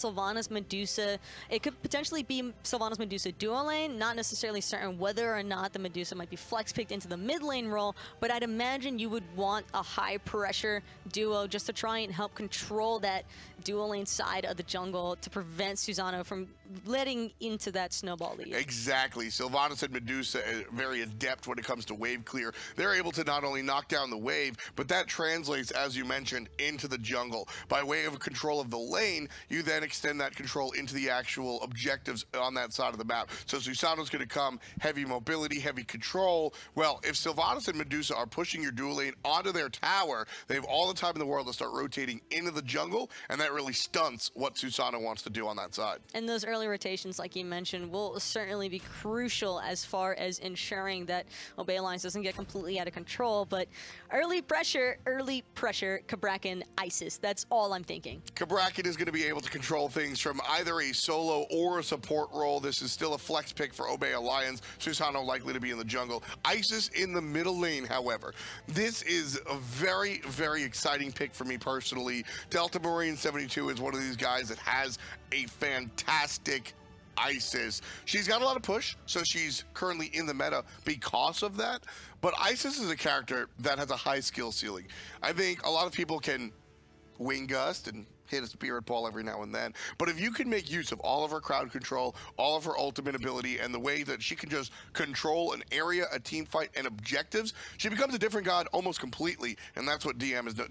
Sylvanas Medusa. It could potentially be Sylvanas Medusa duo lane, not necessarily certain whether or not the Medusa might be flex picked into the mid lane role, but I'd imagine you would want a high pressure duo just to try and help control that duo lane side of the jungle to prevent Susano from letting into that snowball lead. Exactly. Sylvanas and Medusa are very adept when it comes to wave clear. They're able to not only knock down the wave, but that translates, as you mentioned, into the jungle. By way of control of the lane, you then extend that control into the actual objectives on that side of the map. So Susano's going to come heavy mobility, heavy control. Well, if Sylvanas and Medusa are pushing your dual lane onto their tower, they have all the time in the world to start rotating into the jungle, and that really stunts what Susano wants to do on that side. And those early rotations, like you mentioned, will certainly be crucial as far as ensuring that Obey Alliance doesn't get completely out of control. But early pressure, Cabrakan, Isis. That's all I'm thinking. Cabrakan is going to be able to control things from either a solo or a support role. This is still a flex pick for Obey Alliance. Susano likely to be in the jungle. Isis in the middle lane, however. This is a very, very exciting pick for me personally. Delta Marine 72 is one of these guys that has a fantastic Isis. She's got a lot of push, so she's currently in the meta because of that. But Isis is a character that has a high skill ceiling. I think a lot of people can wing gust and hit a spirit ball every now and then. But if you can make use of all of her crowd control, all of her ultimate ability, and the way that she can just control an area, a team fight, and objectives, she becomes a different god almost completely, and that's what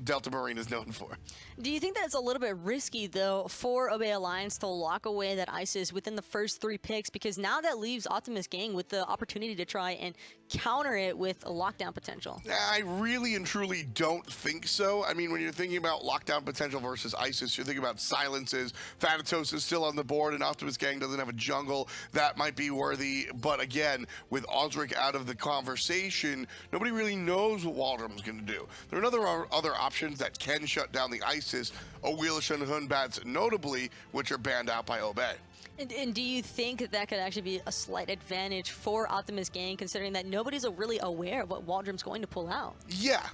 Delta Marine is known for. Do you think that it's a little bit risky, though, for Obey Alliance to lock away that Isis within the first 3 picks? Because now that leaves Optimus Gang with the opportunity to try and counter it with a lockdown potential. I really and truly don't think so. I mean, when you're thinking about lockdown potential versus Isis, you're thinking about silences. Thanatos is still on the board, and Optimus Gang doesn't have a jungle. That might be worthy. But again, with Osric out of the conversation, nobody really knows what Waldrom's going to do. There are other options that can shut down the Isis, Awilish and Hunbats notably, which are banned out by Obey. And do you think that could actually be a slight advantage for Optimus Gang, considering that nobody's really aware of what Waldrom's going to pull out? Yeah.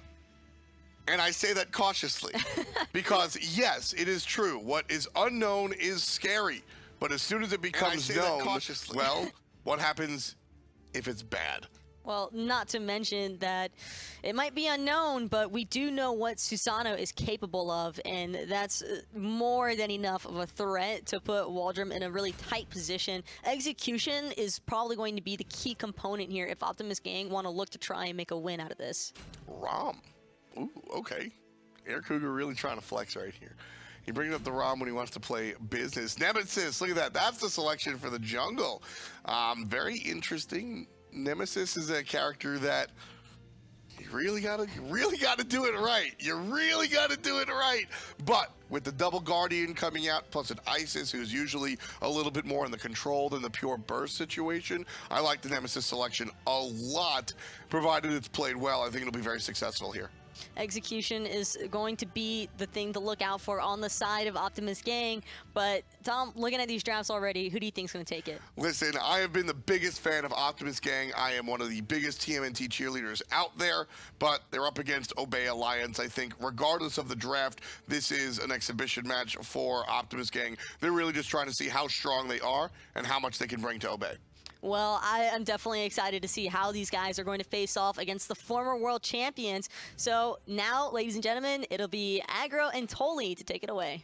And I say that cautiously because, yes, it is true. What is unknown is scary. But as soon as it becomes known, well, what happens if it's bad? Well, not to mention that it might be unknown, but we do know what Susano is capable of, and that's more than enough of a threat to put Waldrom in a really tight position. Execution is probably going to be the key component here if Optimus Gang want to look to try and make a win out of this. Rom. Ooh, okay. Air Cougar really trying to flex right here. He brings up the ROM when he wants to play business. Nemesis, look at that. That's the selection for the jungle. Very interesting. Nemesis is a character that you really gotta do it right. You really gotta do it right. But with the double Guardian coming out, plus an Isis who's usually a little bit more in the control than the pure burst situation, I like the Nemesis selection a lot. Provided it's played well, I think it'll be very successful here. Execution is going to be the thing to look out for on the side of Optimus Gang. But Tom, looking at these drafts already, who do you think is going to take it? Listen, I have been the biggest fan of Optimus Gang. I am one of the biggest TMNT cheerleaders out there, but they're up against Obey Alliance. I think regardless of the draft, this is an exhibition match for Optimus Gang. They're really just trying to see how strong they are and how much they can bring to Obey. Well, I am definitely excited to see how these guys are going to face off against the former world champions. So now, ladies and gentlemen, it'll be Aggro and Tolly to take it away.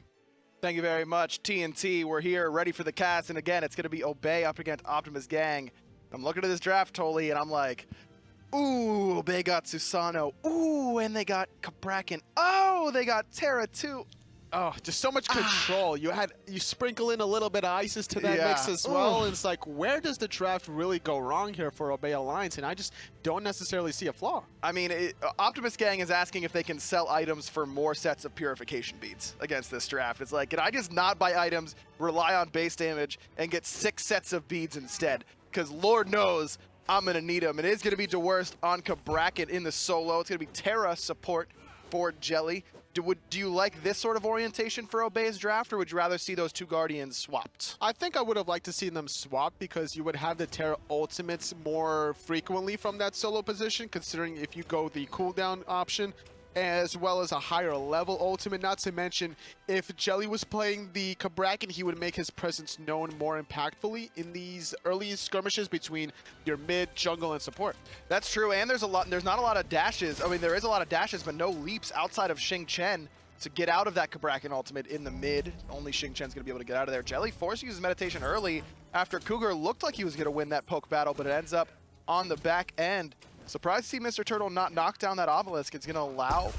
Thank you very much, TNT. We're here, ready for the cast, and again, it's going to be Obey up against Optimus Gang. I'm looking at this draft, Tolly, and I'm like, ooh, Obey got Susano. Ooh, and they got Cabrakan. Oh, they got Terra too. Oh, just so much control. You sprinkle in a little bit of Isis to that mix as well. And it's like, where does the draft really go wrong here for Obey Alliance? And I just don't necessarily see a flaw. I mean, Optimus Gang is asking if they can sell items for more sets of purification beads against this draft. It's like, can I just not buy items, rely on base damage, and get 6 sets of beads instead? Because Lord knows I'm going to need them. It is going to be Dworst on Cabrakan in the solo. It's going to be Terra support for Jelly. Do you like this sort of orientation for Obey's draft, or would you rather see those 2 Guardians swapped? I think I would have liked to see them swapped because you would have the Terra ultimates more frequently from that solo position, considering if you go the cooldown option, as well as a higher level ultimate. Not to mention, if Jelly was playing the Kabrakan, he would make his presence known more impactfully in these early skirmishes between your mid, jungle, and support. That's true, and there's not a lot of dashes. I mean, there is a lot of dashes, but no leaps outside of Xing Chen to get out of that Kabrakan ultimate in the mid. Only Xing Chen's gonna be able to get out of there. Jelly forced to use meditation early after Cougar looked like he was gonna win that poke battle, but it ends up on the back end. Surprised to see Mr. Turtle not knock down that obelisk. It's gonna allow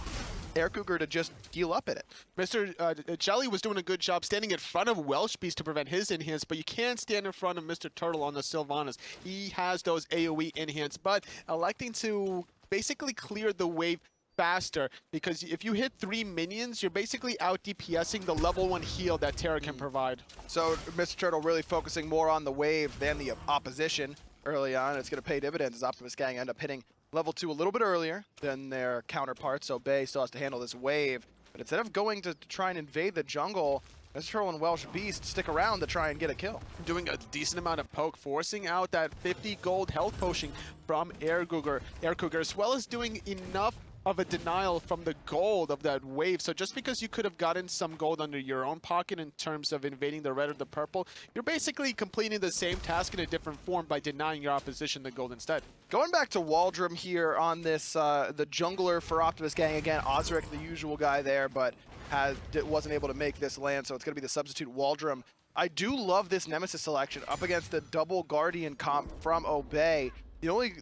Air Cougar to just heal up in it. Mr. Jelly was doing a good job standing in front of Welsh Beast to prevent his enhance, but you can't stand in front of Mr. Turtle on the Sylvanas. He has those AoE enhance, but electing to basically clear the wave faster, because if you hit 3 minions, you're basically out DPSing the level 1 heal that Terra can provide. So Mr. Turtle really focusing more on the wave than the opposition early on. It's going to pay dividends as Optimus Gang end up hitting level 2 a little bit earlier than their counterparts, so Bay still has to handle this wave. But instead of going to try and invade the jungle, Mr. Turtle and Welsh Beast stick around to try and get a kill. Doing a decent amount of poke, forcing out that 50 gold health potion from Air Cougar, as well as doing enough of a denial from the gold of that wave. So just because you could have gotten some gold under your own pocket in terms of invading the red or the purple, you're basically completing the same task in a different form by denying your opposition the gold instead. Going back to Waldrum here on this, the jungler for Optimus Gang again, Osric, the usual guy there, but wasn't able to make this land, so it's going to be the substitute Waldrum. I do love this Nemesis selection up against the double Guardian comp from Obey.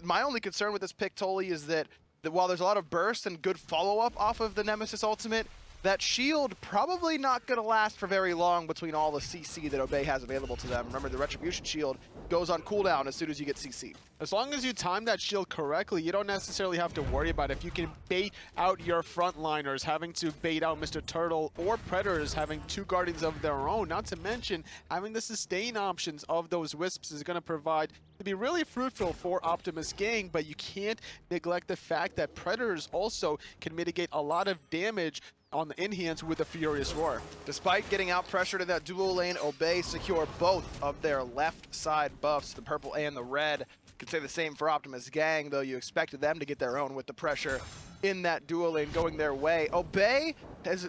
My only concern with this pick, Toli, is that while there's a lot of burst and good follow-up off of the Nemesis ultimate, that shield probably not going to last for very long between all the CC that Obey has available to them. Remember, the Retribution shield goes on cooldown as soon as you get CC. As long as you time that shield correctly, you don't necessarily have to worry about it. If you can bait out your frontliners, having to bait out Mr. Turtle, or Predators having 2 Guardians of their own, not to mention having the sustain options of those Wisps is going to provide to be really fruitful for Optimus Gang, but you can't neglect the fact that Predators also can mitigate a lot of damage on the enhance with a Furious Roar. Despite getting out pressured in that duo lane, Obey secure both of their left side buffs, the purple and the red. Could say the same for Optimus Gang, though you expected them to get their own with the pressure in that duo lane going their way. Obey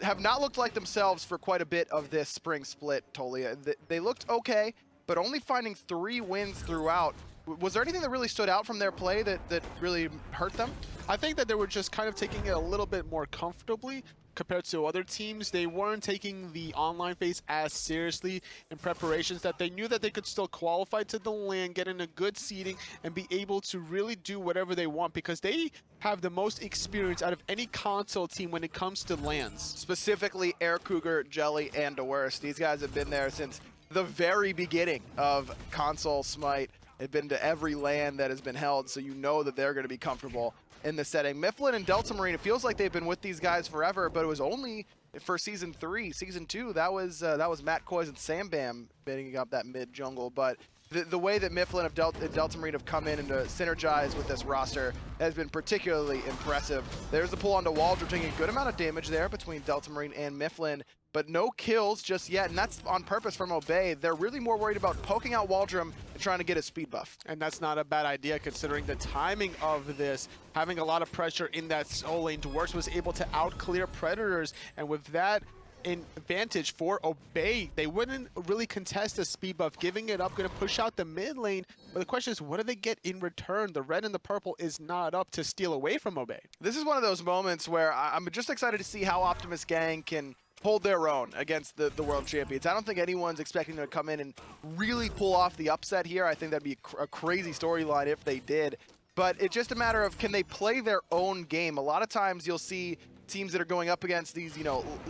have not looked like themselves for quite a bit of this spring split, Tolia. They looked okay, but only finding 3 wins throughout. Was there anything that really stood out from their play that really hurt them? I think that they were just kind of taking it a little bit more comfortably compared to other teams. They weren't taking the online phase as seriously in preparations, that they knew that they could still qualify to the LAN, get in a good seeding, and be able to really do whatever they want, because they have the most experience out of any console team when it comes to LANs. Specifically Air Cougar, Jelly, and Dewurst. These guys have been there since the very beginning of console Smite. They've been to every LAN that has been held, so you know that they're going to be comfortable in the setting. Mifflin and Delta Marine, it feels like they've been with these guys forever, but it was only for Season 3. Season 2, that was Matt Koiz and Sam Bam bidding up that mid-jungle, but the way that Mifflin and Delta Marine have come in and to synergize with this roster has been particularly impressive. There's the pull onto Waldrum, taking a good amount of damage there between Delta Marine and Mifflin, but no kills just yet, and that's on purpose from Obey. They're really more worried about poking out Waldrum and trying to get a speed buff. And that's not a bad idea considering the timing of this. Having a lot of pressure in that soul lane, Dewurst was able to out-clear Predators, and with that advantage for Obey, they wouldn't really contest the speed buff, giving it up, going to push out the mid lane. But the question is, what do they get in return? The red and the purple is not up to steal away from Obey. This is one of those moments where I'm just excited to see how Optimus Gang can hold their own against the world champions. I don't think anyone's expecting them to come in and really pull off the upset here. I think that'd be a crazy storyline if they did. But it's just a matter of, can they play their own game? A lot of times you'll see teams that are going up against these,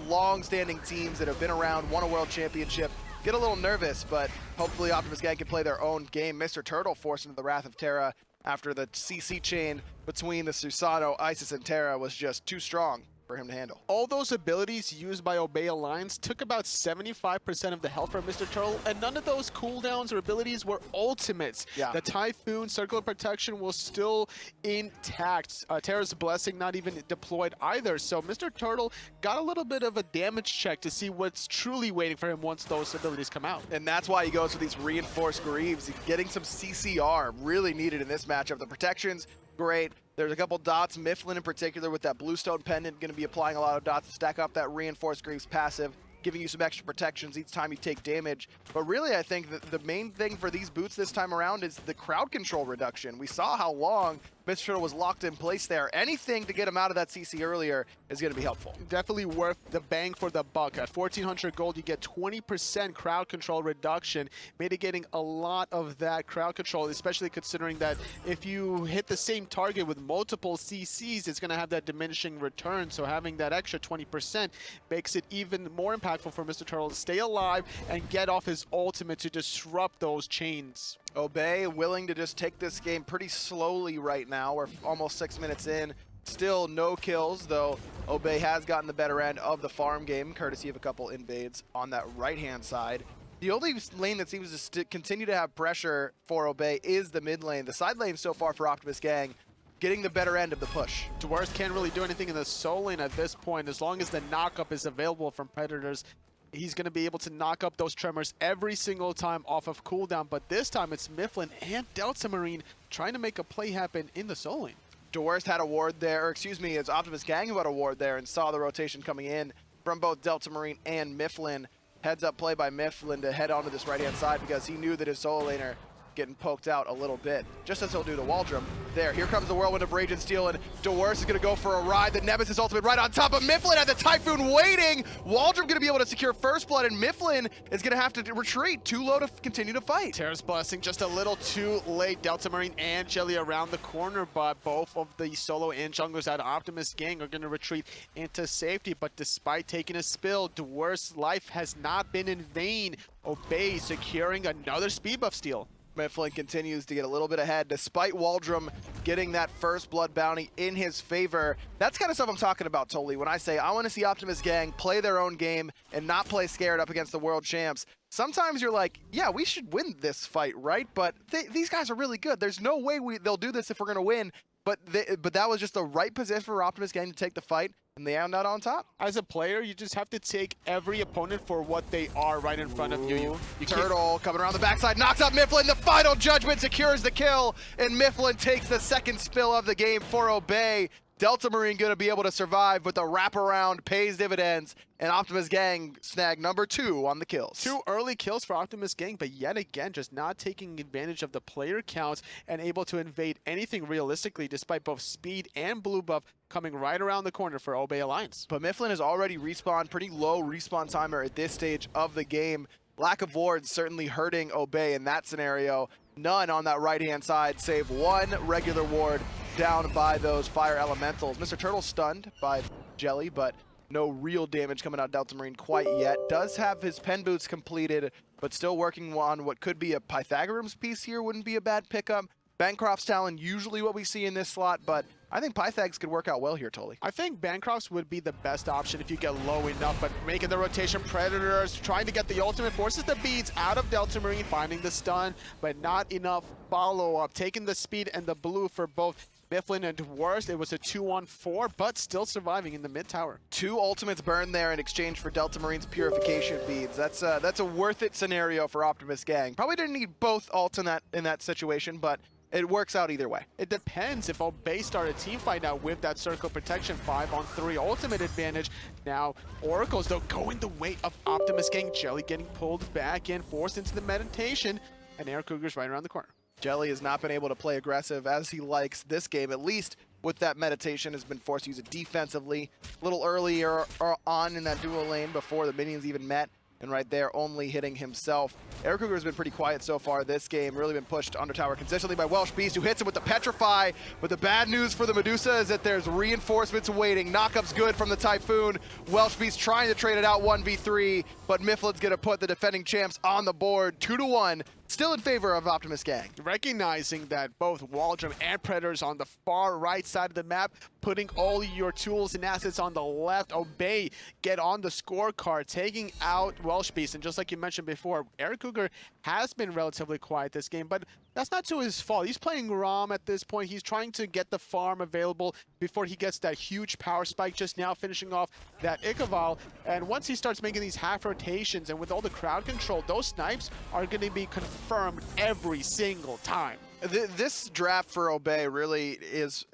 long-standing teams that have been around, won a world championship, get a little nervous, but hopefully Optimus Gang can play their own game. Mr. Turtle forced into the Wrath of Terra after the CC chain between the Susano, Isis, and Terra was just too strong for him to handle. All those abilities used by Obey Alliance took about 75% of the health from Mr. Turtle, and none of those cooldowns or abilities were ultimates. Yeah. The Typhoon, Circle of Protection was still intact. Terra's Blessing not even deployed either, so Mr. Turtle got a little bit of a damage check to see what's truly waiting for him once those abilities come out. And that's why he goes for these reinforced Greaves. Getting some CCR really needed in this matchup. The protections, great. There's a couple dots. Mifflin in particular with that Bluestone Pendant going to be applying a lot of dots to stack up that Reinforced Greaves passive, giving you some extra protections each time you take damage. But really, I think that the main thing for these boots this time around is the crowd control reduction. We saw how long Mr. Turtle was locked in place there. Anything to get him out of that CC earlier is going to be helpful. Definitely worth the bang for the buck. At 1,400 gold, you get 20% crowd control reduction, mitigating a lot of that crowd control, especially considering that if you hit the same target with multiple CCs, it's going to have that diminishing return. So having that extra 20% makes it even more impactful for Mr. Turtle to stay alive and get off his ultimate to disrupt those chains. Obey willing to just take this game pretty slowly right now. We're almost 6 minutes in. Still no kills, though Obey has gotten the better end of the farm game, courtesy of a couple invades on that right-hand side. The only lane that seems to continue to have pressure for Obey is the mid lane. The side lane so far for Optimus Gang getting the better end of the push. Dwarves can't really do anything in the soul lane at this point. As long as the knockup is available from Predators, he's going to be able to knock up those tremors every single time off of cooldown. But this time it's Mifflin and Delta Marine trying to make a play happen in the soul lane. Dwarves had a ward there, or excuse me, it's Optimus Gang who had a ward there and saw the rotation coming in from both Delta Marine and Mifflin. Heads up play by Mifflin to head onto this right-hand side because he knew that his solo laner getting poked out a little bit, just as he'll do to Waldrum. There, here comes the Whirlwind of Rage and Steel, and Dwarves is going to go for a ride. The Nemesis ultimate right on top of Mifflin at the Typhoon waiting. Waldrum going to be able to secure first blood, and Mifflin is going to have to retreat too low to continue to fight. Terra's Blessing just a little too late. Delta Marine and Jelly around the corner, but both of the solo and junglers out of Optimus Gang are going to retreat into safety. But despite taking a spill, Dwarves' life has not been in vain. Obey securing another speed buff steal. Mifflin continues to get a little bit ahead despite Waldrum getting that first blood bounty in his favor. That's kind of stuff I'm talking about, Toli, when I say I want to see Optimus Gang play their own game and not play scared up against the world champs. Sometimes you're like, yeah, we should win this fight, right? But these guys are really good. There's no way they'll do this if we're going to win. But that was just the right position for Optimus Gang to take the fight, and they end out on top. As a player, you just have to take every opponent for what they are right in front of you. Turtle coming around the backside, knocks out Mifflin. The final judgment secures the kill, and Mifflin takes the second spill of the game for Obey. Delta Marine going to be able to survive, but the wraparound pays dividends, and Optimus Gang snag number 2 on the kills. 2 early kills for Optimus Gang, but yet again, just not taking advantage of the player counts and able to invade anything realistically, despite both speed and blue buff coming right around the corner for Obey Alliance. But Mifflin has already respawned, pretty low respawn timer at this stage of the game. Lack of wards certainly hurting Obey in that scenario. None on that right-hand side, save 1 regular ward down by those fire elementals. Mr. Turtle stunned by Jelly, but no real damage coming out of Delta Marine quite yet. Does have his pen boots completed, but still working on what could be a Pythagoras piece here. Wouldn't be a bad pickup. Bancroft's Talon, usually what we see in this slot, but I think Pythags could work out well here, Toli. I think Bancroft's would be the best option if you get low enough, but making the rotation, Predators trying to get the ultimate, forces the beads out of Delta Marine, finding the stun, but not enough follow-up, taking the speed and the blue for both Mifflin and Dwarves. It was a 2-on-4, but still surviving in the mid tower. 2 ultimates burned there in exchange for Delta Marine's purification beads. That's a worth it scenario for Optimus Gang. Probably didn't need both ults in that situation, but it works out either way. It depends if Obey start a team fight now with that circle protection 5-on-3 ultimate advantage. Now, Oracles, though, going the way of Optimus Gang. Jelly getting pulled back in, forced into the meditation, and Air Cougar's right around the corner. Jelly has not been able to play aggressive as he likes this game, at least with that meditation, has been forced to use it defensively. A little earlier on in that dual lane before the minions even met. And right there, only hitting himself. Eric Cougar has been pretty quiet so far this game, really been pushed under tower consistently by Welsh Beast, who hits him with the Petrify. But the bad news for the Medusa is that there's reinforcements waiting. Knockup's good from the Typhoon. Welsh Beast trying to trade it out 1v3, but Mifflin's gonna put the defending champs on the board 2-1. Still in favor of Optimus Gang. Recognizing that both Waldrum and Predators on the far right side of the map, putting all your tools and assets on the left. Obey, get on the scorecard, taking out Welsh Beast. And just like you mentioned before, Eric Cougar has been relatively quiet this game, but that's not to his fault. He's playing Rom at this point. He's trying to get the farm available before he gets that huge power spike, just now finishing off that Ichabal. And once he starts making these half rotations and with all the crowd control, those snipes are going to be confirmed every single time. This draft for Obey really is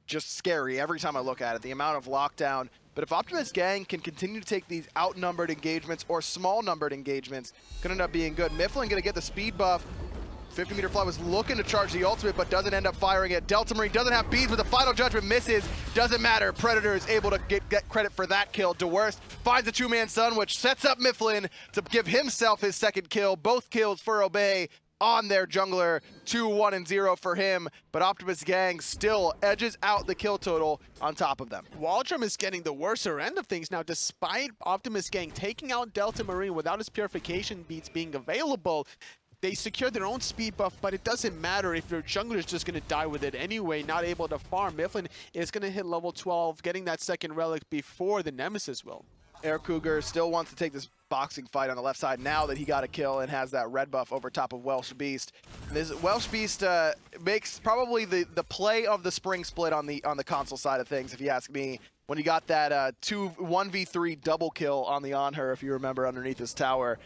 just scary every time I look at it, the amount of lockdown. But if Optimus Gang can continue to take these outnumbered engagements or small numbered engagements, could end up being good. Mifflin gonna get the speed buff. 50-meter fly was looking to charge the ultimate, but doesn't end up firing it. Delta Marine doesn't have beads, but the final judgment misses. Doesn't matter. Predator is able to get credit for that kill. DeWorst finds a two-man stun, which sets up Mifflin to give himself his second kill. Both kills for Obey on their jungler. 2, 1, and 0 for him, but Optimus Gang still edges out the kill total on top of them. Waldrum is getting the worser end of things now, despite Optimus Gang taking out Delta Marine without his purification beats being available. They secure their own speed buff, but it doesn't matter if your jungler is just going to die with it anyway, not able to farm. Mifflin is going to hit level 12, getting that second relic before the Nemesis will. Air Cougar still wants to take this boxing fight on the left side now that he got a kill and has that red buff over top of Welsh Beast. This Welsh Beast makes probably the play of the spring split on the console side of things, if you ask me. When he got that 1v3 double kill on the Anhur, if you remember, underneath his tower.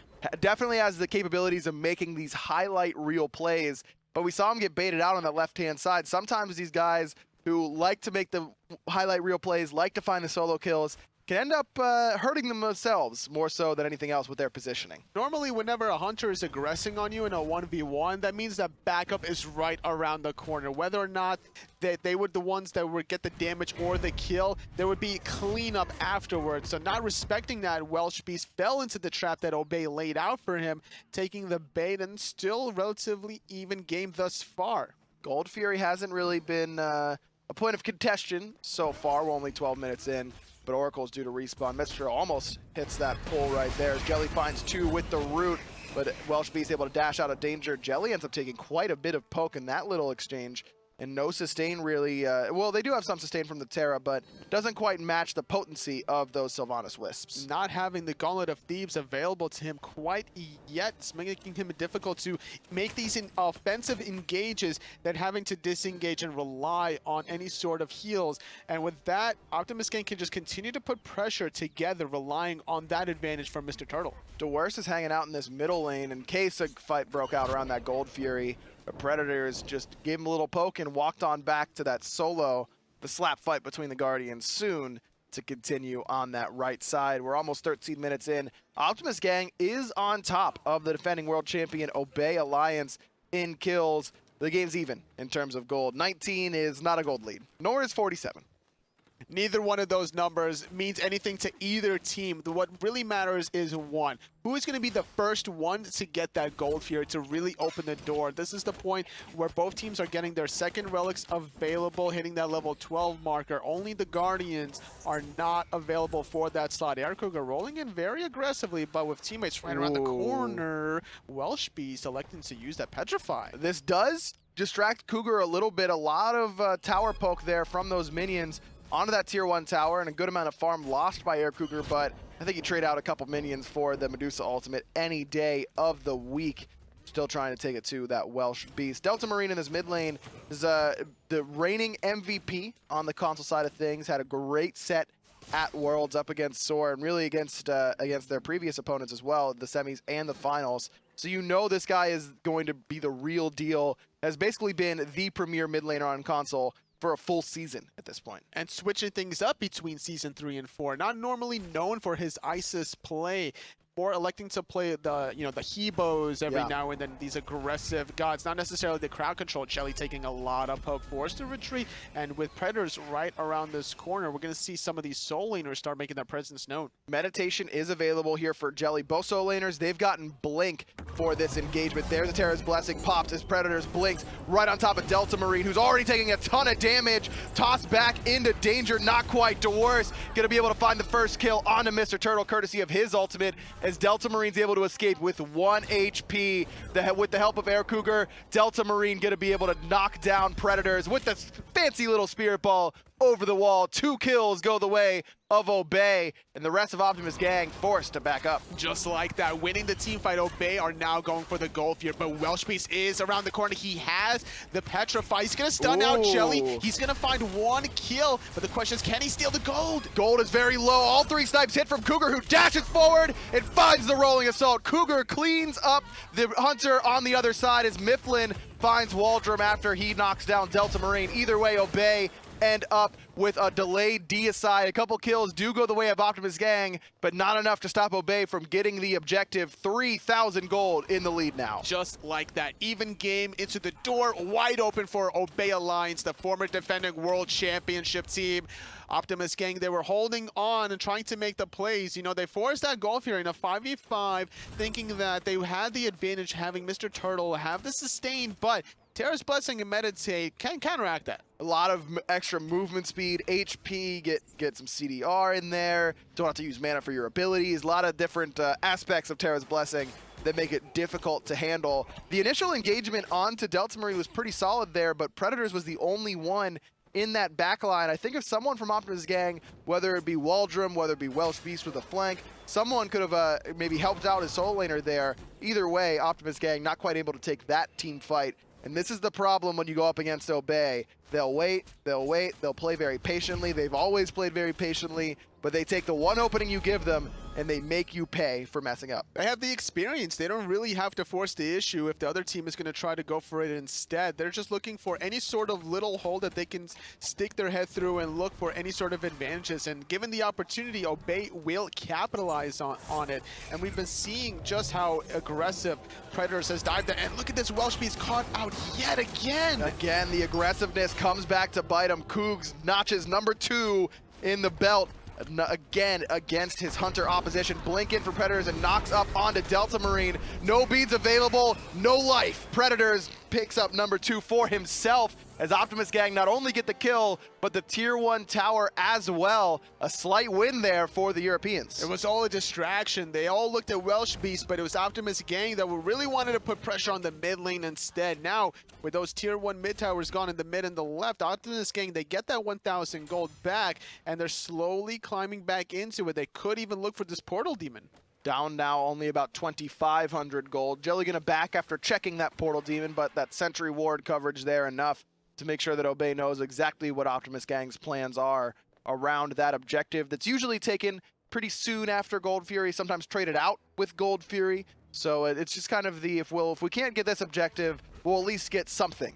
Definitely has the capabilities of making these highlight reel plays, but we saw him get baited out on that left-hand side. Sometimes these guys who like to make the highlight reel plays, like to find the solo kills, can end up hurting themselves more so than anything else with their positioning. Normally, whenever a hunter is aggressing on you in a 1v1, that means that backup is right around the corner. Whether or not they were the ones that would get the damage or the kill, there would be cleanup afterwards. So not respecting that, Welsh Beast fell into the trap that Obey laid out for him, taking the bait, and still relatively even game thus far. Gold Fury hasn't really been a point of contention so far. We're only 12 minutes in. But Oracle's due to respawn. Mr. almost hits that pull right there. Jelly finds 2 with the root, but Welsh Beast able to dash out of danger. Jelly ends up taking quite a bit of poke in that little exchange. And no sustain really, well, they do have some sustain from the Terra, but doesn't quite match the potency of those Sylvanas Wisps. Not having the Gauntlet of Thebes available to him quite yet, it's making him difficult to make these offensive engages than having to disengage and rely on any sort of heals. And with that, Optimus Gang can just continue to put pressure together, relying on that advantage from Mr. Turtle. DeWorst is hanging out in this middle lane in case a fight broke out around that Gold Fury. The Predators just gave him a little poke and walked on back to that solo, the slap fight between the Guardians soon to continue on that right side. We're almost 13 minutes in. Optimus Gang is on top of the defending world champion Obey Alliance in kills. The game's even in terms of gold. 19 is not a gold lead, nor is 47. Neither one of those numbers means anything to either team. What really matters is one. Who is going to be the first one to get that gold here to really open the door? This is the point where both teams are getting their second relics available, hitting that level 12 marker. Only the Guardians are not available for that slot. Air Cougar rolling in very aggressively, but with teammates right around the corner, Welsh Beast electing to use that Petrify. This does distract Cougar a little bit. A lot of tower poke there from those minions onto that tier 1 tower, and a good amount of farm lost by Air Cougar, but I think you trade out a couple minions for the Medusa ultimate any day of the week. Still trying to take it to that Welsh Beast. Delta Marine in this mid lane is the reigning MVP on the console side of things. Had a great set at Worlds up against Soar, and really against their previous opponents as well, the semis and the finals. So you know this guy is going to be the real deal. Has basically been the premier mid laner on console for a full season at this point. And switching things up between Season 3 and 4. Not normally known for his ISIS play, or electing to play the, the Hebos every now and then, these aggressive gods. Not necessarily the crowd control. Jelly taking a lot of poke, forced to retreat, and with Predators right around this corner, we're going to see some of these soul laners start making their presence known. Meditation is available here for Jelly. Both soul laners, they've gotten Blink for this engagement. There's a Terra's Blessing, pops as Predators blinks right on top of Delta Marine, who's already taking a ton of damage. Tossed back into danger, not quite. DeWorst gonna be able to find the first kill onto Mr. Turtle, courtesy of his ultimate, as Delta Marine's able to escape with 1 HP. With the help of Air Cougar, Delta Marine gonna be able to knock down Predators with this fancy little spirit ball over the wall. 2 kills go the way of Obey, and the rest of Optimus Gang forced to back up. Just like that, winning the team fight, Obey are now going for the gold here, but Welsh Beast is around the corner. He has the Petrify. He's gonna stun out Jelly. He's gonna find 1 kill, but the question is, can he steal the gold? Gold is very low. All 3 snipes hit from Cougar, who dashes forward and finds the rolling assault. Cougar cleans up the Hunter on the other side as Mifflin finds Waldrum after he knocks down Delta Marine. Either way, Obey end up with a delayed deicide. A couple kills do go the way of Optimus Gang, but not enough to stop Obey from getting the objective. 3,000 gold in the lead now. Just like that, even game into the door, wide open for Obey Alliance, the former defending world championship team. Optimus Gang, they were holding on and trying to make the plays. You know, they forced that goal here in a 5v5, thinking that they had the advantage having Mr. Turtle have the sustain, but Terra's Blessing and Meditate can counteract that. A lot of extra movement speed, HP, get some CDR in there. Don't have to use mana for your abilities. A lot of different aspects of Terra's Blessing that make it difficult to handle. The initial engagement onto Delta Marine was pretty solid there, but Predators was the only one in that backline. I think if someone from Optimus Gang, whether it be Waldrum, whether it be Welsh Beast with a flank, someone could have maybe helped out his solo laner there. Either way, Optimus Gang not quite able to take that team fight. And this is the problem when you go up against Obey. They'll wait, they'll play very patiently. They've always played very patiently, but they take the one opening you give them and they make you pay for messing up. They have the experience. They don't really have to force the issue if the other team is going to try to go for it instead. They're just looking for any sort of little hole that they can stick their head through and look for any sort of advantages. And given the opportunity, Obey will capitalize on it. And we've been seeing just how aggressive Predators has dived there. And look at this, Welsh Beast caught out yet again. Again, the aggressiveness comes back to bite him. Cougs notches #2 in the belt. Again against his Hunter opposition. Blink in for Predators and knocks up onto Delta Marine. No beads available, no life. Predators picks up #2 for himself as Optimus Gang not only get the kill, but the tier 1 tower as well. A slight win there for the Europeans. It was all a distraction. They all looked at Welsh Beast, but it was Optimus Gang that really wanted to put pressure on the mid lane instead. Now, with those tier 1 mid towers gone in the mid and the left, Optimus Gang, they get that 1,000 gold back, and they're slowly climbing back into it. They could even look for this Portal Demon. Down now only about 2,500 gold. Jelly gonna back after checking that Portal Demon, but that Sentry Ward coverage there enough to make sure that Obey knows exactly what Optimus Gang's plans are around that objective that's usually taken pretty soon after Gold Fury, sometimes traded out with Gold Fury. So it's just kind of the, if we can't get this objective, we'll at least get something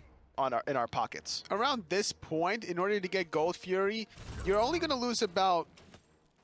in our pockets. Around this point, in order to get Gold Fury, you're only going to lose about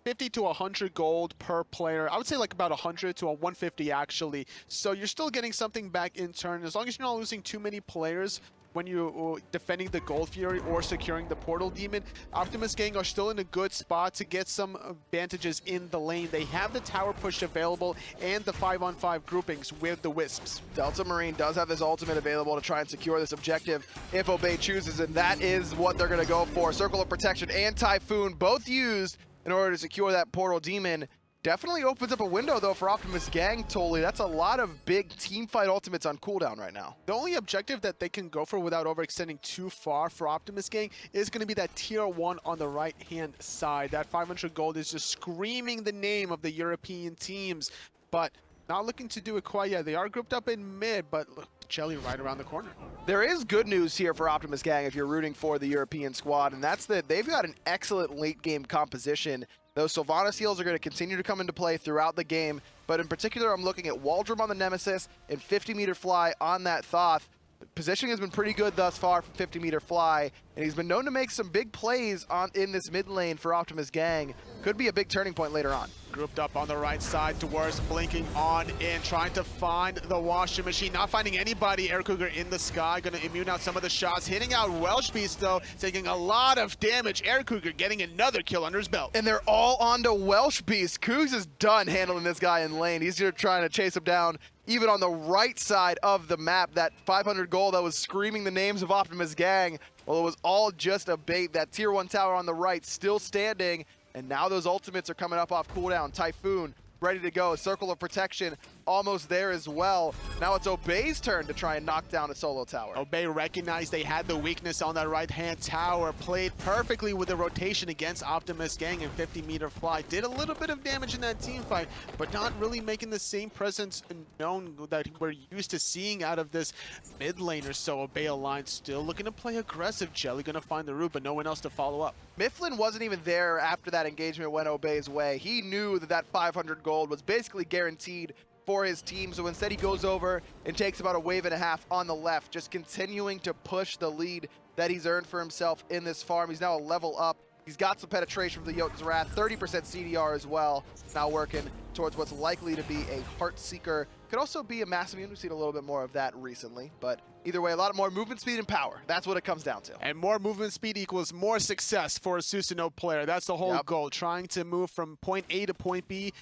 50 to 100 gold per player. I would say like about 100 to 150 actually. So you're still getting something back in turn. As long as you're not losing too many players when you're defending the Gold Fury or securing the Portal Demon, Optimus Gang are still in a good spot to get some advantages in the lane. They have the tower push available and the 5-on-5 groupings with the Wisps. Delta Marine does have this ultimate available to try and secure this objective if Obey chooses, and that is what they're going to go for. Circle of Protection and Typhoon both used in order to secure that Portal Demon. Definitely opens up a window, though, for Optimus Gang, Totally. That's a lot of big team fight ultimates on cooldown right now. The only objective that they can go for without overextending too far for Optimus Gang is going to be that tier 1 on the right-hand side. That 500 gold is just screaming the name of the European teams, but not looking to do it quite yet. They are grouped up in mid, but look, Jelly right around the corner. There is good news here for Optimus Gang if you're rooting for the European squad, and that's that they've got an excellent late-game composition. Those Sylvanas heals are going to continue to come into play throughout the game, but in particular, I'm looking at Waldrum on the Nemesis and 50-meter fly on that Thoth. Positioning has been pretty good thus far for 50-meter fly, and he's been known to make some big plays in this mid lane for Optimus Gang. Could be a big turning point later on. Grouped up on the right side, Dwarves blinking on in, trying to find the washing machine. Not finding anybody. Air Cougar in the sky, going to immune out some of the shots. Hitting out Welsh Beast, though, taking a lot of damage. Air Cougar getting another kill under his belt. And they're all onto Welsh Beast. Cougs is done handling this guy in lane. He's here trying to chase him down. Even on the right side of the map, that 500 gold that was screaming the names of Optimus Gang, well, it was all just a bait. That tier 1 tower on the right still standing, and now those ultimates are coming up off cooldown. Typhoon ready to go. Circle of Protection almost there as well. Now it's Obey's turn to try and knock down a solo tower. Obey recognized they had the weakness on that right-hand tower. Played perfectly with the rotation against Optimus Gang and 50-meter fly. Did a little bit of damage in that team fight, but not really making the same presence known that we're used to seeing out of this mid laner. So Obey Alliance still looking to play aggressive. Jelly gonna find the root, but no one else to follow up. Mifflin wasn't even there after that engagement went Obey's way. He knew that that 500 gold was basically guaranteed for his team, so instead he goes over and takes about a wave and a half on the left, just continuing to push the lead that he's earned for himself in this farm. He's now a level up. He's got some penetration from the Jotun's Wrath, 30% CDR as well. Now working towards what's likely to be a Heartseeker. Could also be a Massive Immune. We've seen a little bit more of that recently, but either way, a lot more movement speed and power. That's what it comes down to. And more movement speed equals more success for a Susanoo player. That's the whole goal, trying to move from point A to point B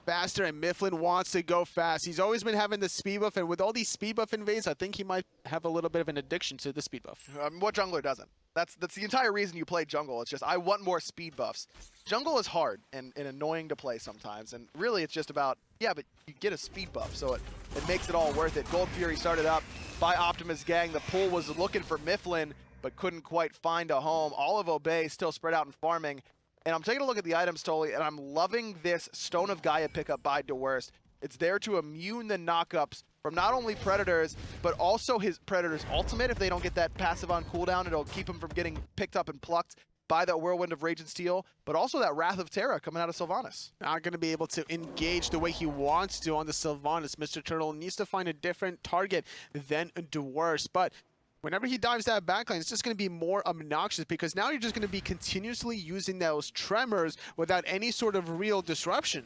faster, and Mifflin wants to go fast. He's always been having the speed buff, and with all these speed buff invades, I think he might have a little bit of an addiction to the speed buff. What jungler doesn't? That's the entire reason you play jungle. It's just, I want more speed buffs. Jungle is hard and annoying to play sometimes, and really it's just about, yeah, but you get a speed buff, so it makes it all worth it. Gold Fury started up by Optimus Gang. The pool was looking for Mifflin, but couldn't quite find a home. All of Obey still spread out and farming. And I'm taking a look at the items, Tolly, and I'm loving this Stone of Gaia pickup by DeWurst. It's there to immune the knockups from not only Predators, but also his Predator's ultimate. If they don't get that passive on cooldown, it'll keep him from getting picked up and plucked by that Whirlwind of Rage and Steel, but also that Wrath of Terra coming out of Sylvanas. Not going to be able to engage the way he wants to on the Sylvanas. Mr. Turtle needs to find a different target than DeWurst, but whenever he dives that backline, it's just going to be more obnoxious because now you're just going to be continuously using those tremors without any sort of real disruption.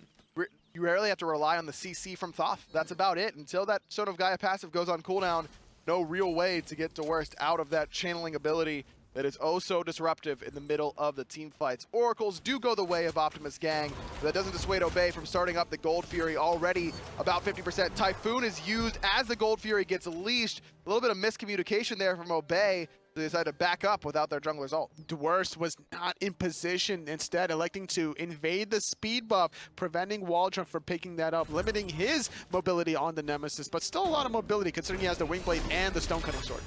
You rarely have to rely on the CC from Thoth. That's about it. Until that Stone of Gaia passive goes on cooldown, no real way to get DeWurst out of that channeling ability that is oh so disruptive in the middle of the team fights. Oracles do go the way of Optimus Gang, but that doesn't dissuade Obey from starting up the Gold Fury already about 50%. Typhoon is used as the Gold Fury gets leashed. A little bit of miscommunication there from Obey. They decided to back up without their jungler's ult. DeWurst was not in position, instead electing to invade the speed buff, preventing Waldron from picking that up, limiting his mobility on the Nemesis, but still a lot of mobility considering he has the Wing Blade and the Stone Cutting Sword.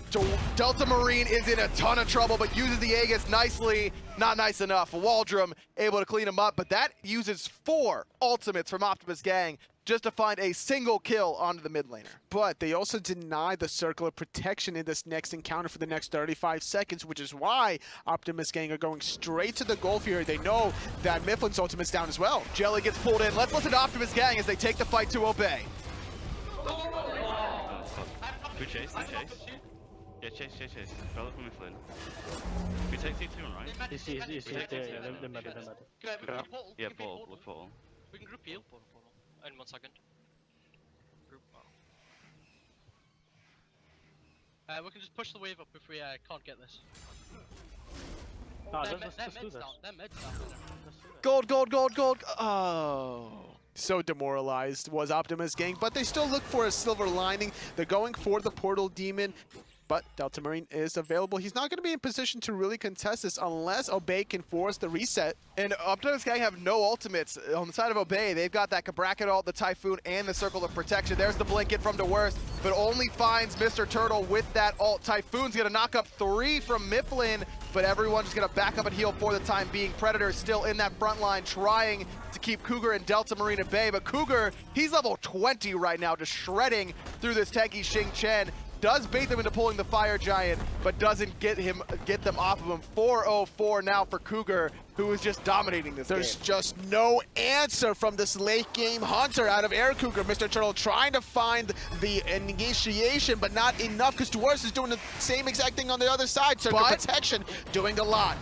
Delta Marine is in a ton of trouble, but uses the Aegis nicely. Not nice enough. Waldron able to clean him up, but that uses 4 ultimates from Optimus Gang just to find a single kill onto the mid laner. But they also deny the circle of protection in this next encounter for the next 35 seconds, which is why Optimus Gang are going straight to the Gold Fury. They know that Mifflin's ultimate's down as well. Jelly gets pulled in. Let's listen to Optimus Gang as they take the fight to Obey. Good chase, good chase. Yeah, chase. Follow from Mifflin. We take C2 on right? He's there, they're mad. Yeah, portal. We can group heal, portal. In 1 second. Group. We can just push the wave up if we can't get this. Let's do this. Their med's down. Gold. Oh. So demoralized was Optimus Gang, but they still look for a silver lining. They're going for the Portal Demon, but Delta Marine is available. He's not going to be in position to really contest this unless Obey can force the reset. And Optimus Gang have no ultimates. On the side of Obey, they've got that Cabrakan ult, the Typhoon, and the Circle of Protection. There's the Blanket from DeWurst, but only finds Mr. Turtle with that ult. Typhoon's going to knock up 3 from Mifflin, but everyone's just going to back up and heal for the time being. Predator still in that front line trying to keep Cougar and Delta Marine at bay, but Cougar, he's level 20 right now, just shredding through this tanky Xing Chen. Does bait them into pulling the Fire Giant, but doesn't get them off of him. 4-0-4 now for Cougar, who is just dominating this There's game. just no answer from this late game hunter out of Air Cougar. Mr. Turtle trying to find the initiation, but not enough because DeWurst is doing the same exact thing on the other side. Circle protection doing a lot.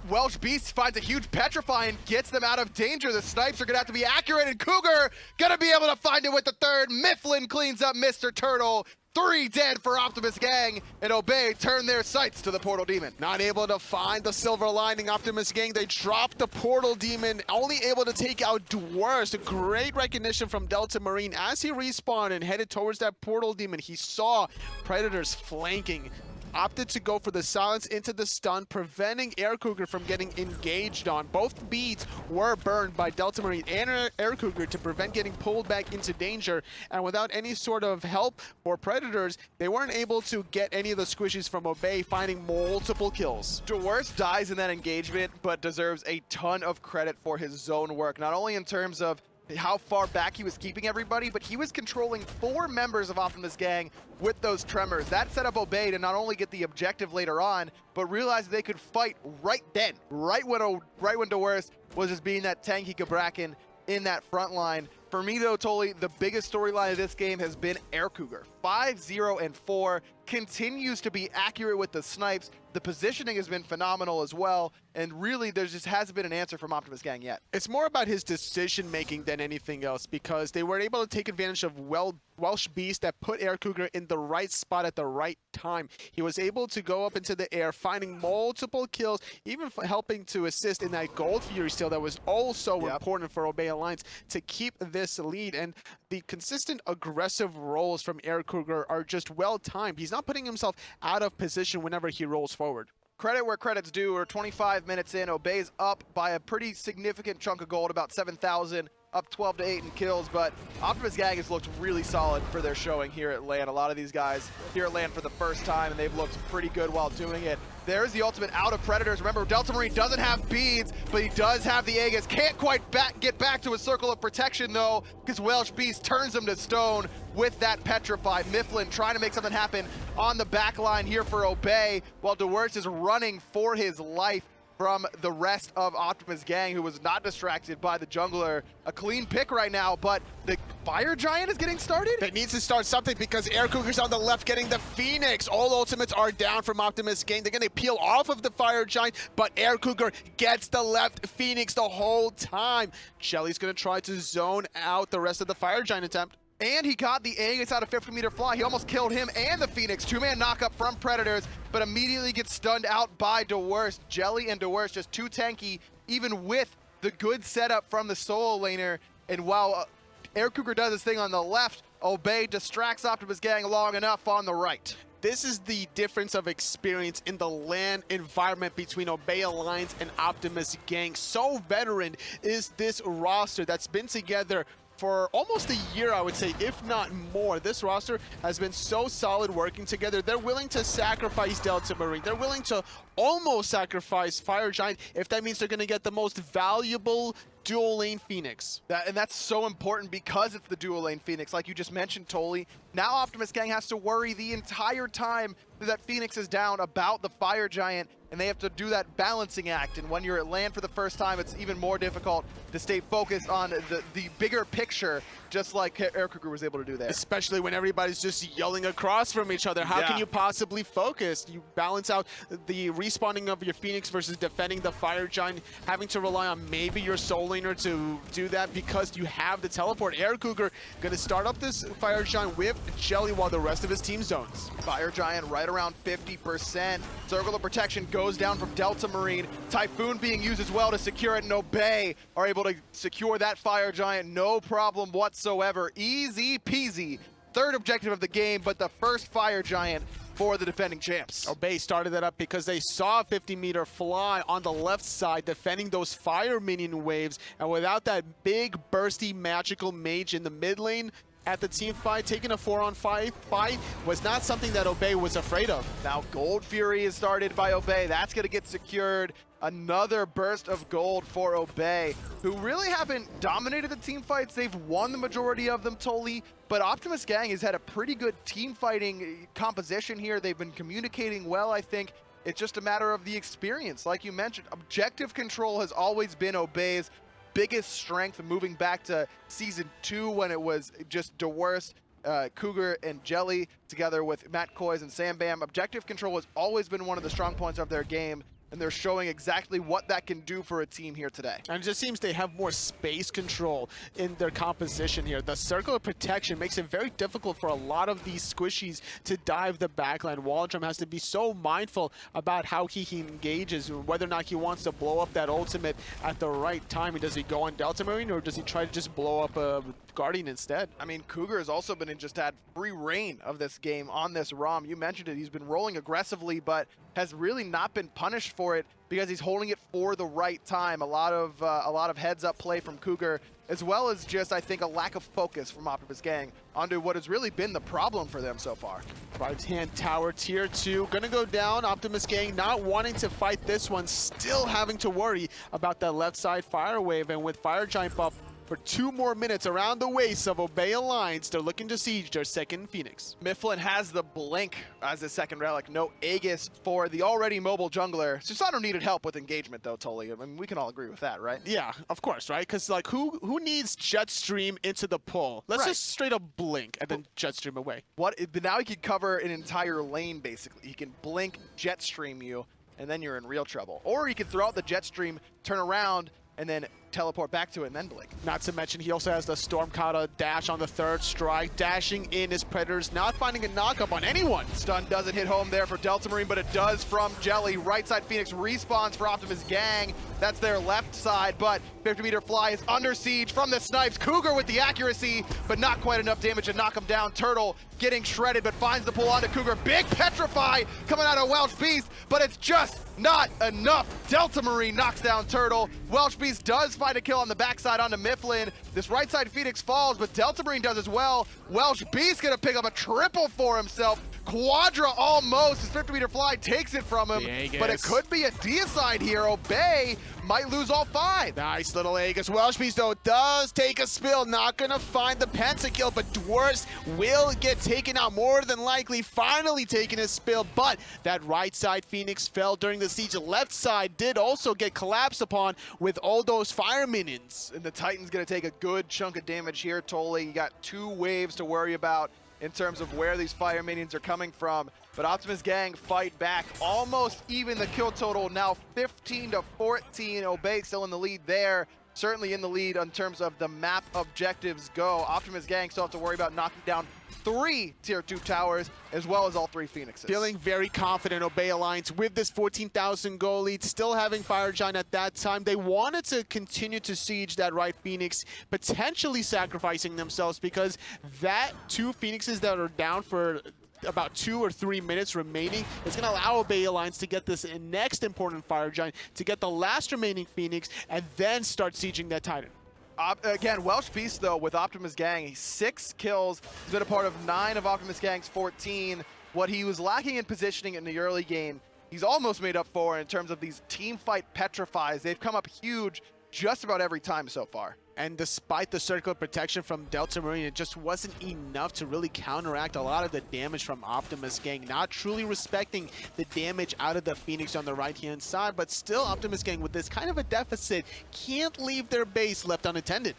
Welsh Beast finds a huge Petrify and gets them out of danger. The snipes are going to have to be accurate, and Cougar going to be able to find it with the 3rd. Mifflin cleans up Mr. Turtle. 3 dead for Optimus Gang, and Obey turn their sights to the Portal Demon. Not able to find the silver lining. Optimus Gang, they dropped the Portal Demon, only able to take out DeWurst. Great recognition from Delta Marine. As he respawned and headed towards that Portal Demon, he saw Predators flanking. Opted to go for the silence into the stun, preventing Air Cougar from getting engaged on. Both beads were burned by Delta Marine and Air Cougar to prevent getting pulled back into danger. And without any sort of help for Predators, they weren't able to get any of the squishies from Obey, finding multiple kills. DeWurst dies in that engagement, but deserves a ton of credit for his zone work. Not only in terms of how far back he was keeping everybody, but he was controlling 4 members of Optimus Gang with those tremors. That set up Obey to not only get the objective later on, but realize they could fight right then, right when DeWurst was just being that tanky Cabrakan in that front line. For me, though, Toli, the biggest storyline of this game has been Air Cougar. 5-0-4, continues to be accurate with the snipes. The positioning has been phenomenal as well, and really there just hasn't been an answer from Optimus Gang yet. It's more about his decision-making than anything else, because they were able to take advantage of Welsh Beast that put Air Cougar in the right spot at the right time. He was able to go up into the air, finding multiple kills, even helping to assist in that Gold Fury steal that was also important for Obey Alliance to keep this lead. And the consistent aggressive rolls from Air Cougar are just well-timed. He's not putting himself out of position whenever he rolls forward. Credit where credit's due. We're 25 minutes in. Obey's up by a pretty significant chunk of gold, about 7,000, up 12-8 in kills, but Optimus Gang has looked really solid for their showing here at LAN. A lot of these guys here at LAN for the first time, and they've looked pretty good while doing it. There's the ultimate out of Predators. Remember, Delta Marine doesn't have beads, but he does have the Aegis. Can't quite get back to his circle of protection, though, because Welsh Beast turns him to stone with that Petrify. Mifflin trying to make something happen on the back line here for Obey, while DeWurst is running for his life from the rest of Optimus Gang, who was not distracted by the jungler. A clean pick right now, but the Fire Giant is getting started? It needs to start something, because Air Cougar's on the left getting the Phoenix. All ultimates are down from Optimus Gang. They're going to peel off of the Fire Giant, but Air Cougar gets the left Phoenix the whole time. Jelly's going to try to zone out the rest of the Fire Giant attempt. And he got the Aegis out of 50-meter fly. He almost killed him and the Phoenix. Two-man knockup from Predators, but immediately gets stunned out by DeWurst. Jelly and DeWurst just too tanky, even with the good setup from the solo laner. And while Air Cougar does his thing on the left, Obey distracts Optimus Gang long enough on the right. This is the difference of experience in the LAN environment between Obey Alliance and Optimus Gang. So veteran is this roster that's been together for almost a year, I would say, if not more. This roster has been so solid working together. They're willing to sacrifice Delta Marine. They're willing to almost sacrifice Fire Giant if that means they're going to get the most valuable dual lane Phoenix. And that's so important because it's the dual lane Phoenix, like you just mentioned, Toli. Now Optimus Gang has to worry the entire time that Phoenix is down about the Fire Giant, and they have to do that balancing act. And when you're at LAN for the first time, it's even more difficult to stay focused on the bigger picture, just like Air Cougar was able to do there. Especially when everybody's just yelling across from each other. How can you possibly focus? You balance out the respawning of your Phoenix versus defending the Fire Giant, having to rely on maybe your soul laner to do that because you have the teleport. Air Cougar going to start up this Fire Giant with Jelly while the rest of his team zones. Fire Giant right around 50%. Circle of protection goes down from Delta Marine. Typhoon being used as well to secure it, and Obey are able to secure that Fire Giant, no problem whatsoever. Easy peasy. Third objective of the game, but the first Fire Giant for the defending champs. Obey started that up because they saw a 50-meter fly on the left side defending those fire minion waves, and without that big bursty magical mage in the mid lane at the team fight, taking a 4-on-5 fight was not something that Obey was afraid of. Now Gold Fury is started by Obey. That's going to get secured. Another burst of gold for Obey, who really haven't dominated the team fights. They've won the majority of them, Toli, but Optimus Gang has had a pretty good team fighting composition here. They've been communicating well, I think. It's just a matter of the experience. Like you mentioned, objective control has always been Obey's biggest strength, moving back to Season 2 when it was just DeWurst, Cougar, and Jelly together with Matt Koiz and Sam Bam. Objective control has always been one of the strong points of their game, and they're showing exactly what that can do for a team here today. And it just seems they have more space control in their composition here. The circle of protection makes it very difficult for a lot of these squishies to dive the backline. Waldrum has to be so mindful about how he engages, whether or not he wants to blow up that ultimate at the right time. Does he go on Delta Marine, or does he try to just blow up a Guardian instead? I mean, Cougar has also been just had free reign of this game on this ROM. You mentioned it. He's been rolling aggressively, but has really not been punished for it because he's holding it for the right time. A lot of heads-up play from Cougar, as well as just, I think, a lack of focus from Optimus Gang onto what has really been the problem for them so far. Right-hand tower, tier 2, gonna go down. Optimus Gang not wanting to fight this one, still having to worry about that left side fire wave, and with Fire Giant buff for 2 more minutes around the waist of Obey Alliance. They're looking to siege their second Phoenix. Mifflin has the Blink as his second relic. No Aegis for the already mobile jungler. Susano needed help with engagement, though, Tully. I mean, we can all agree with that, right? Yeah, of course, right? Because, like, who needs Jetstream into the pull? Let's Right. just straight up blink and then Jetstream away. But now he could cover an entire lane, basically. He can Blink, Jetstream you, and then you're in real trouble. Or he could throw out the Jetstream, turn around, and then teleport back to it and then blink. Not to mention, he also has the Stormkata dash on the third strike, dashing in his Predators, not finding a knockup on anyone. Stun doesn't hit home there for Delta Marine, but it does from Jelly. Right side Phoenix respawns for Optimus Gang. That's their left side, but 50-meter fly is under siege from the snipes. Cougar with the accuracy, but not quite enough damage to knock him down. Turtle getting shredded, but finds the pull onto Cougar. Big Petrify coming out of Welsh Beast, but it's just not enough. Delta Marine knocks down Turtle. Welsh Beast does find a kill on the backside onto Mifflin. This right side Phoenix falls, but Delta Marine does as well. Welsh Beast gonna pick up a triple for himself. Quadra almost. His 50-meter fly takes it from him, but it could be a deicide here. Obey might lose all 5. Nice little Aegis. Welsh Beast, though, does take a spill. Not going to find the pentakill, but Dwarfs will get taken out more than likely. Finally taking a spill, but that right side Phoenix fell during the siege. The left side did also get collapsed upon with all those fire minions. And the Titan's going to take a good chunk of damage here, Tolly. You got 2 waves to worry about in terms of where these fire minions are coming from. But Optimus Gang fight back, almost even the kill total, now 15 to 14. Obey still in the lead there. Certainly in the lead in terms of the map objectives go. Optimus Gang still have to worry about knocking down 3 tier 2 towers, as well as all 3 Phoenixes. Feeling very confident, Obey Alliance, with this 14,000 goal lead, still having Fire Giant at that time. They wanted to continue to siege that right Phoenix, potentially sacrificing themselves, because that 2 Phoenixes that are down for about 2 or 3 minutes remaining is going to allow Obey Alliance to get this next important Fire Giant, to get the last remaining Phoenix, and then start sieging that Titan. Again, Welsh Beast, though, with Optimus Gang, he's 6 kills. He's been a part of 9 of Optimus Gang's 14. What he was lacking in positioning in the early game, he's almost made up for in terms of these team fight petrifies. They've come up huge just about every time so far. And despite the circular protection from Delta Marine, it just wasn't enough to really counteract a lot of the damage from Optimus Gang. Not truly respecting the damage out of the Phoenix on the right-hand side, but still Optimus Gang, with this kind of a deficit, can't leave their base left unattended.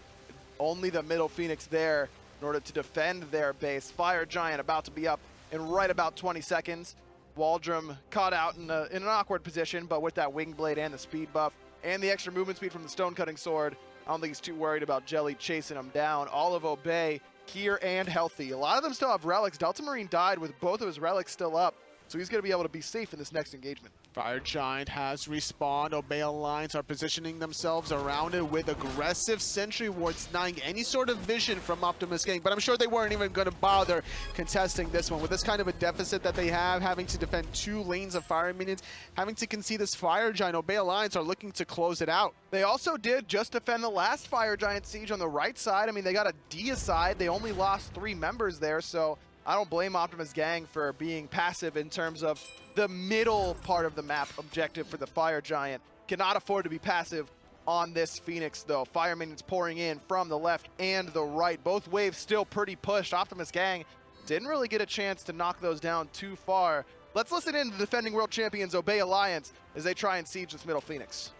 Only the middle Phoenix there in order to defend their base. Fire Giant about to be up in right about 20 seconds. Waldrum caught out in an awkward position, but with that wing blade and the speed buff and the extra movement speed from the stone cutting sword, I don't think he's too worried about Jelly chasing him down. All of Obey here and healthy. A lot of them still have relics. Delta Marine died with both of his relics still up, so he's going to be able to be safe in this next engagement. Fire Giant has respawned. Obey Alliance are positioning themselves around it with aggressive sentry wards, denying any sort of vision from Optimus Gang, but I'm sure they weren't even going to bother contesting this one. With this kind of a deficit that they have, having to defend 2 lanes of fire minions, having to concede this Fire Giant, Obey Alliance are looking to close it out. They also did just defend the last Fire Giant siege on the right side. I mean, they got a deicide. They only lost 3 members there, so I don't blame Optimus Gang for being passive in terms of the middle part of the map objective for the Fire Giant. Cannot afford to be passive on this Phoenix, though. Fire minions pouring in from the left and the right. Both waves still pretty pushed. Optimus Gang didn't really get a chance to knock those down too far. Let's listen in to the defending world champions Obey Alliance as they try and siege this middle Phoenix.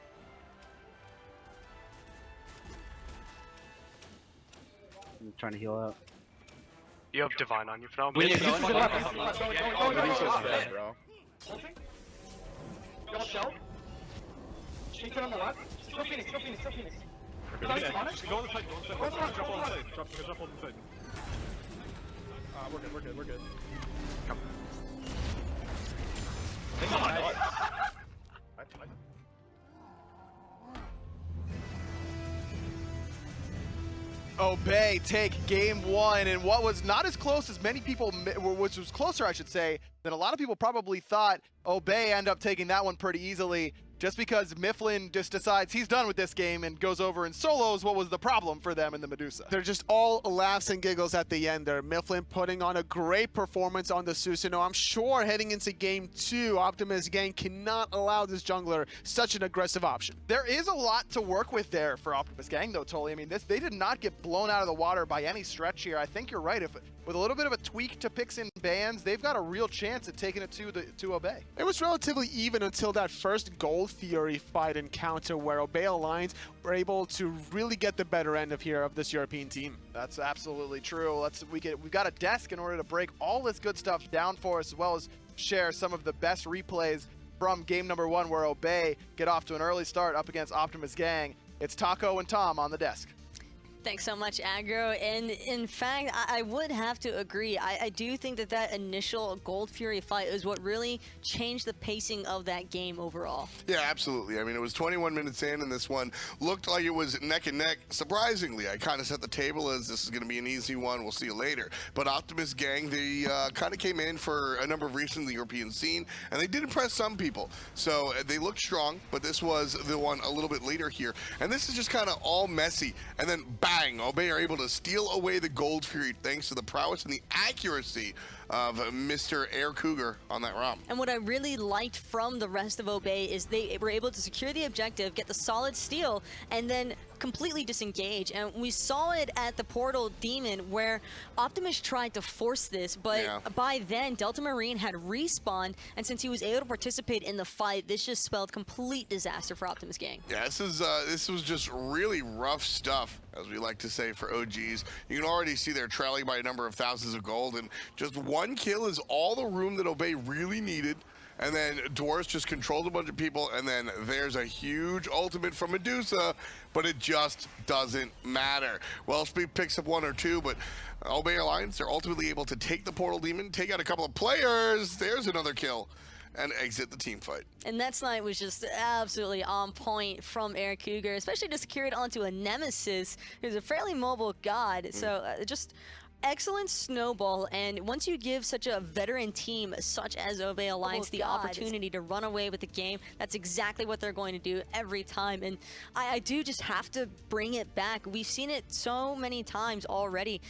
I'm trying to heal up. You have Divine on you for now. We need to go Mid- into the bro. Go shell. Shake it on the left. Still Phoenix, still Phoenix, still Phoenix. Go on the side, go on the side. Jump on the side. Jump on the side. We're good, we're good. Come. Obey take game 1 in what was not as close as many people, which was closer, I should say, than a lot of people probably thought. Obey end up taking that one pretty easily, just because Mifflin just decides he's done with this game and goes over and solos what was the problem for them in the Medusa. They're just all laughs and giggles at the end there. Mifflin putting on a great performance on the Susanoo. I'm sure heading into game 2, Optimus Gang cannot allow this jungler such an aggressive option. There is a lot to work with there for Optimus Gang, though, Tully. I mean, they did not get blown out of the water by any stretch here. I think you're right. If with a little bit of a tweak to picks and bans, they've got a real chance at taking it to Obey. It was relatively even until that first Gold Fury fight encounter where Obey Alliance were able to really get the better end of this European team. That's absolutely true. We've got a desk in order to break all this good stuff down for us, as well as share some of the best replays from game number 1, where Obey get off to an early start up against Optimus Gang. It's Taco and Tom on the desk. Thanks so much, Aggro. And in fact, I would have to agree. I do think that initial Gold Fury fight is what really changed the pacing of that game overall. Yeah, absolutely. I mean, it was 21 minutes in, and this one looked like it was neck and neck. Surprisingly, I kind of set the table as this is going to be an easy one. We'll see you later. But Optimus Gang, they kind of came in for a number of reasons in the European scene, and they did impress some people. So they looked strong, but this was the one a little bit later here. And this is just kind of all messy. And then bang, Obey are able to steal away the Gold Fury thanks to the prowess and the accuracy of Mr. Air Cougar on that ROM. And what I really liked from the rest of Obey is they were able to secure the objective, get the solid steal, and then completely disengage. And we saw it at the Portal Demon where Optimus tried to force this, but by then Delta Marine had respawned, and since he was able to participate in the fight, this just spelled complete disaster for Optimus Gang. Yeah, this was just really rough stuff, as we like to say, for OGs. You can already see they're trailing by a number of thousands of gold, and just one kill is all the room that Obey really needed. And then Dwarfs just controlled a bunch of people, and then there's a huge ultimate from Medusa, but it just doesn't matter. Well, Speed picks up 1 or 2, but Obey Alliance, they're ultimately able to take the Portal Demon, take out a couple of players, there's another kill, and exit the team fight. And that night was just absolutely on point from Air Cougar, especially to secure it onto a Nemesis, who's a fairly mobile god. So just excellent snowball, and once you give such a veteran team such as Obey Alliance the opportunity to run away with the game, that's exactly what they're going to do every time. And I do just have to bring it back. We've seen it so many times already.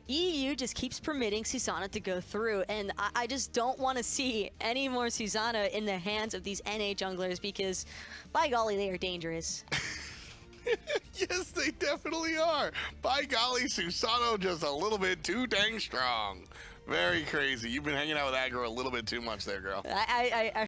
EU just keeps permitting Susanoo to go through, and I just don't want to see any more Susanoo in the hands of these NA junglers, because by golly, they are dangerous. Yes, they definitely are. By golly, Susanoo just a little bit too dang strong. Very crazy. You've been hanging out with Aggro a little bit too much there, girl. I